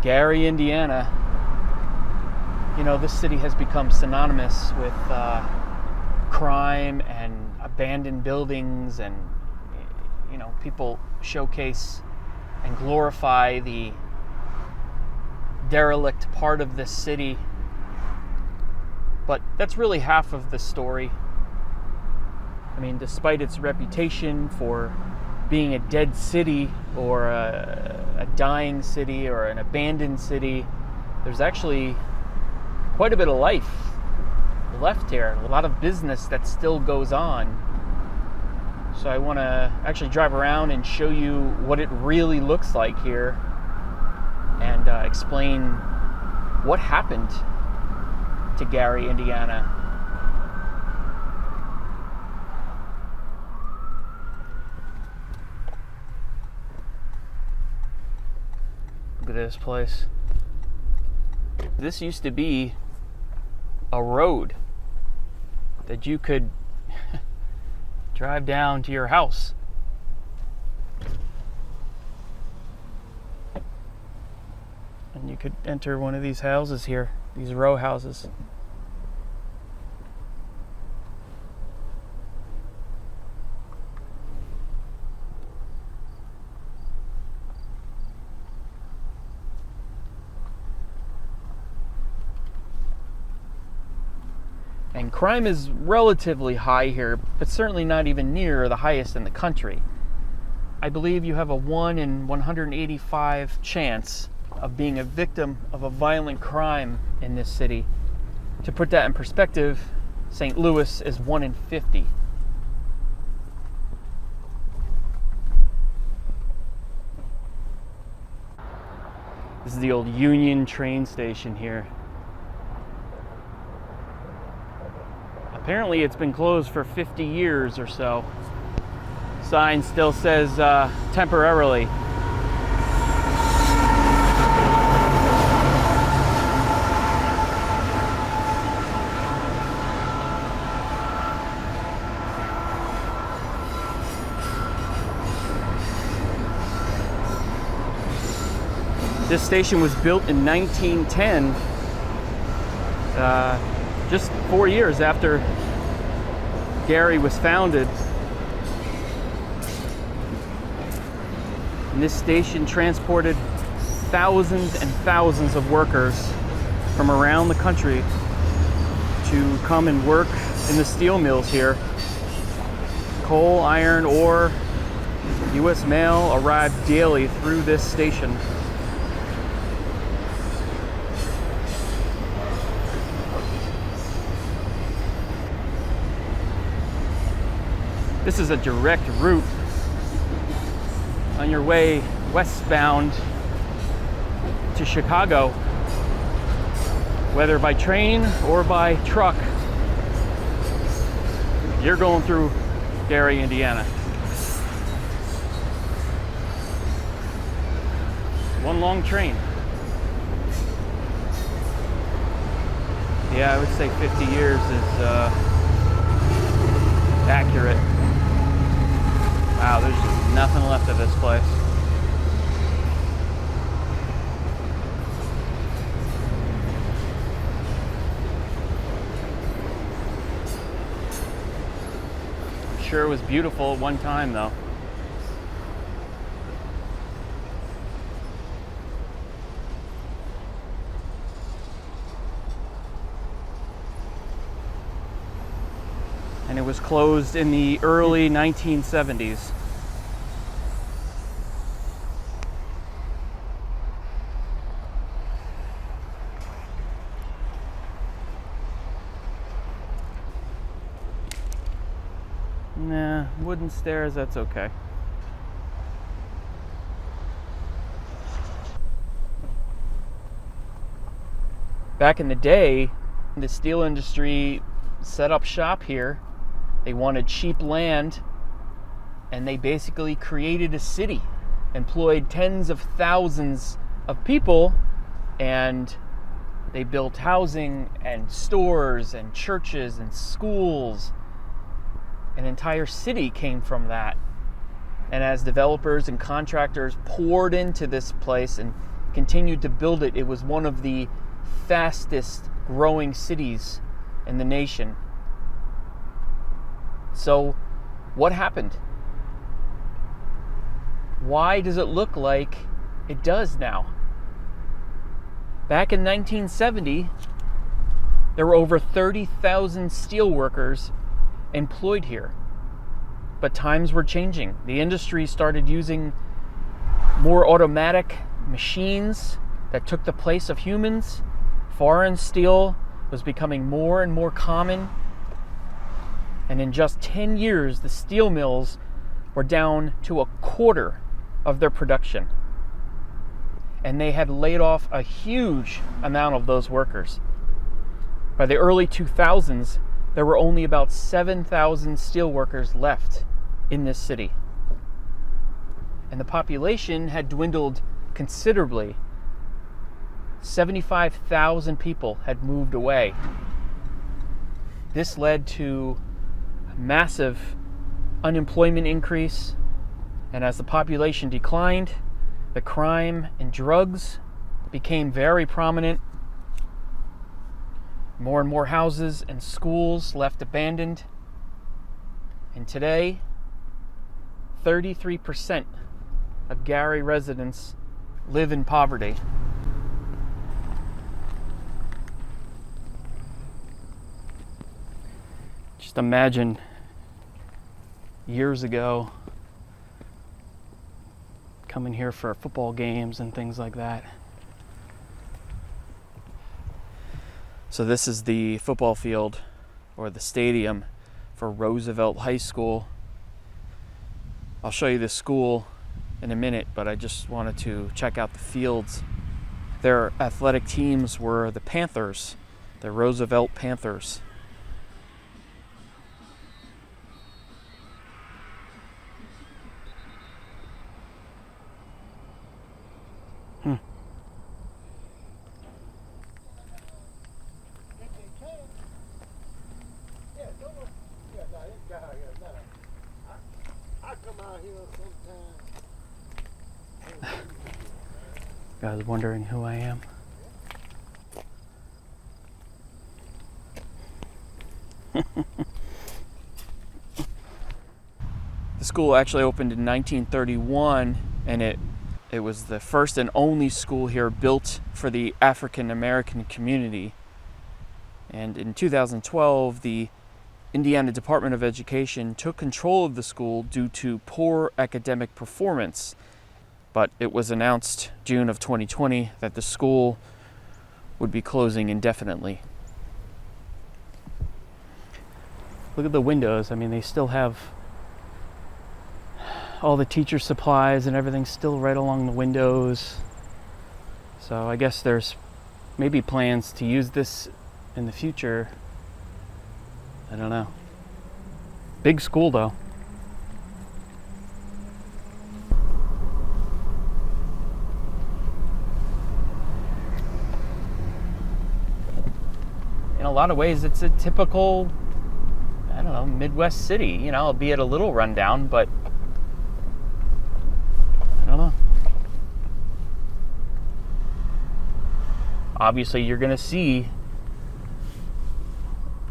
Gary, Indiana. You know, this city has become synonymous with crime and abandoned buildings, and you know, people showcase and glorify the derelict part of this city. But that's really half of the story. I mean, despite its reputation for being a dead city or a dying city or an abandoned city, there's actually quite a bit of life left here, a lot of business that still goes on. So I want to actually drive around and show you what it really looks like here and explain what happened to Gary, Indiana. Look at this place. This used to be a road that you could drive down to your house. And you could enter one of these houses here, these row houses. And crime is relatively high here, but certainly not even near the highest in the country. I believe you have a 1 in 185 chance of being a victim of a violent crime in this city. To put that in perspective, St. Louis is 1 in 50. This is the old Union train station here. Apparently it's been closed for 50 years or so. Sign still says temporarily. This station was built in 1910, just 4 years after Gary was founded. And this station transported thousands and thousands of workers from around the country to come and work in the steel mills here. Coal, iron, ore, U.S. mail arrived daily through this station. This is a direct route on your way westbound to Chicago, whether by train or by truck. You're going through Gary, Indiana. One long train. Yeah, I would say 50 years is accurate. Wow, there's just nothing left of this place. I'm sure it was beautiful at one time, though. And it was closed in the early 1970s. Nah, wooden stairs, that's okay. Back in the day, the steel industry set up shop here. They wanted cheap land, and they basically created a city, employed tens of thousands of people, and they built housing and stores and churches and schools. An entire city came from that. And as developers and contractors poured into this place and continued to build it. It was one of the fastest growing cities in the nation. So, what happened? Why does it look like it does now? Back in 1970, there were over 30,000 steelworkers employed here. But times were changing. The industry started using more automatic machines that took the place of humans. Foreign steel was becoming more and more common. And in just 10 years, the steel mills were down to a quarter of their production. And they had laid off a huge amount of those workers. By the early 2000s, there were only about 7,000 steel workers left in this city. And the population had dwindled considerably. 75,000 people had moved away. This led to a massive unemployment increase, and as the population declined, the crime and drugs became very prominent. More and more houses and schools left abandoned. And today, 33% of Gary residents live in poverty. Just imagine years ago coming here for football games and things like that. So this is the football field or the stadium for Roosevelt High School. I'll show you the school in a minute, but I just wanted to check out the fields. Their athletic teams were the Panthers, the Roosevelt Panthers. Guys wondering who I am. The school actually opened in 1931, and it was the first and only school here built for the African American community. And in 2012, the Indiana Department of Education took control of the school due to poor academic performance. But it was announced June of 2020 that the school would be closing indefinitely. Look at the windows. I mean, they still have all the teacher supplies and everything still right along the windows. So I guess there's maybe plans to use this in the future. I don't know. Big school though. In a lot of ways, it's a typical, I don't know, Midwest city. You know, albeit a little rundown, but I don't know. Obviously, you're going to see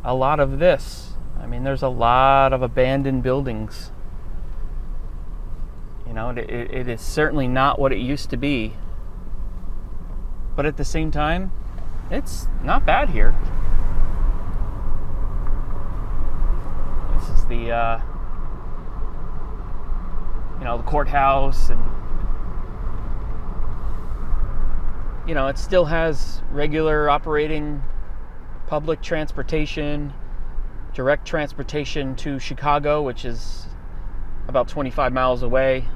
a lot of this. I mean, there's a lot of abandoned buildings. You know, it is certainly not what it used to be. But at the same time, it's not bad here. This is the, the courthouse, and, it still has regular operating public transportation, direct transportation to Chicago, which is about 25 miles away.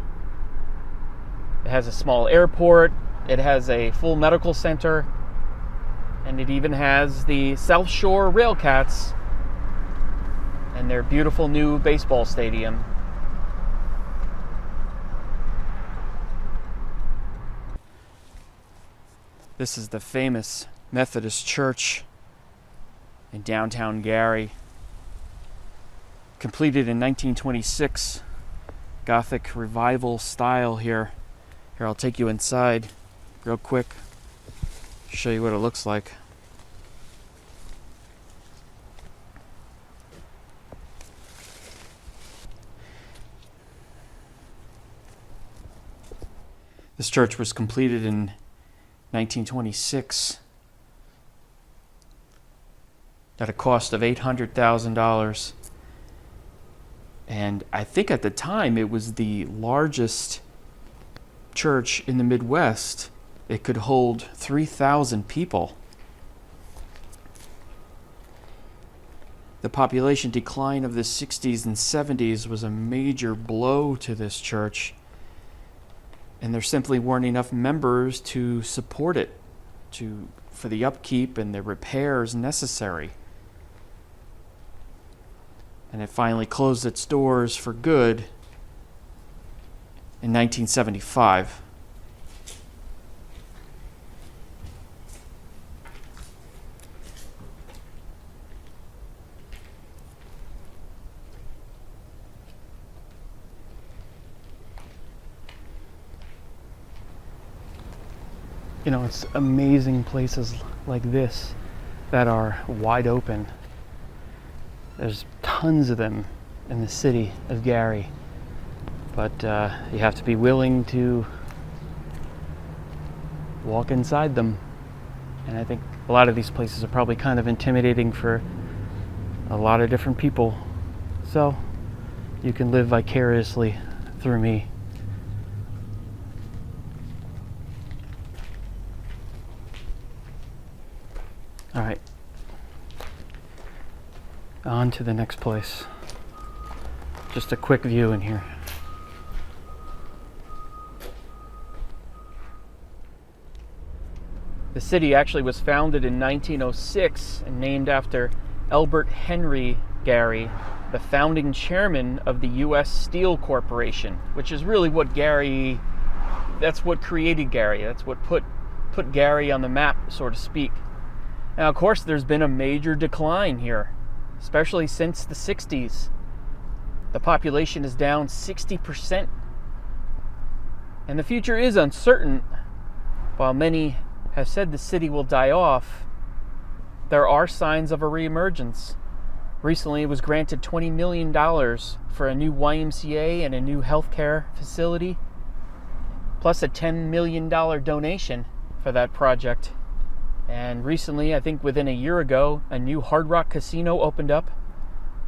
It has a small airport. It has a full medical center. And it even has the South Shore Railcats and their beautiful new baseball stadium. This is the famous Methodist Church in downtown Gary. Completed in 1926. Gothic revival style here. Here, I'll take you inside. real quick, show you what it looks like. This church was completed in 1926 at a cost of $800,000. And I think at the time it was the largest church in the Midwest. It could hold 3,000 people. The population decline of the 60s and 70s was a major blow to this church, and there simply weren't enough members to support it, for the upkeep and the repairs necessary. And it finally closed its doors for good in 1975. You know, it's amazing places like this that are wide open. There's tons of them in the city of Gary, but you have to be willing to walk inside them. And I think a lot of these places are probably kind of intimidating for a lot of different people. So you can live vicariously through me. All right, on to the next place. Just a quick view in here. The city actually was founded in 1906 and named after Elbert Henry Gary, the founding chairman of the U.S. Steel Corporation, which is really what Gary, that's what created Gary. That's what put Gary on the map, so to speak. Now, of course, there's been a major decline here, especially since the 60s. The population is down 60%. And the future is uncertain. While many have said the city will die off, there are signs of a reemergence. Recently, it was granted $20 million for a new YMCA and a new healthcare facility, plus a $10 million donation for that project. And recently, I think within a year ago, a new Hard Rock casino opened up,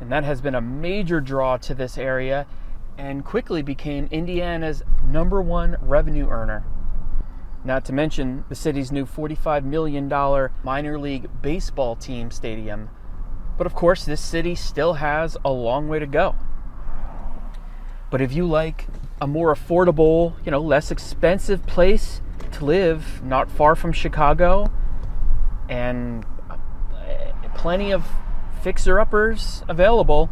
and that has been a major draw to this area and quickly became Indiana's #1 revenue earner. Not to mention the city's new $45 million minor league baseball team stadium. But of course, this city still has a long way to go. But if you like a more affordable, less expensive place to live, not far from Chicago, and plenty of fixer-uppers available,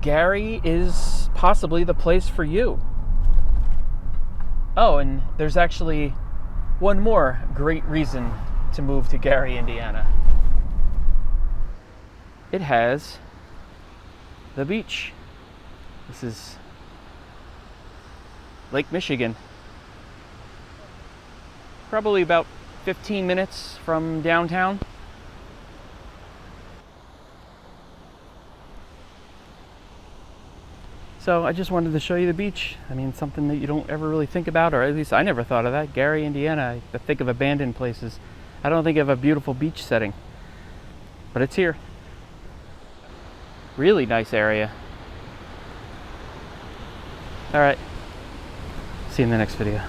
Gary is possibly the place for you. Oh, and there's actually one more great reason to move to Gary, Indiana. It has the beach. This is Lake Michigan. Probably about 15 minutes from downtown. So I just wanted to show you the beach. I mean, something that you don't ever really think about, or at least I never thought of that. Gary, Indiana. I think of abandoned places. I don't think of a beautiful beach setting, but it's here. Really nice area. All right. See you in the next video.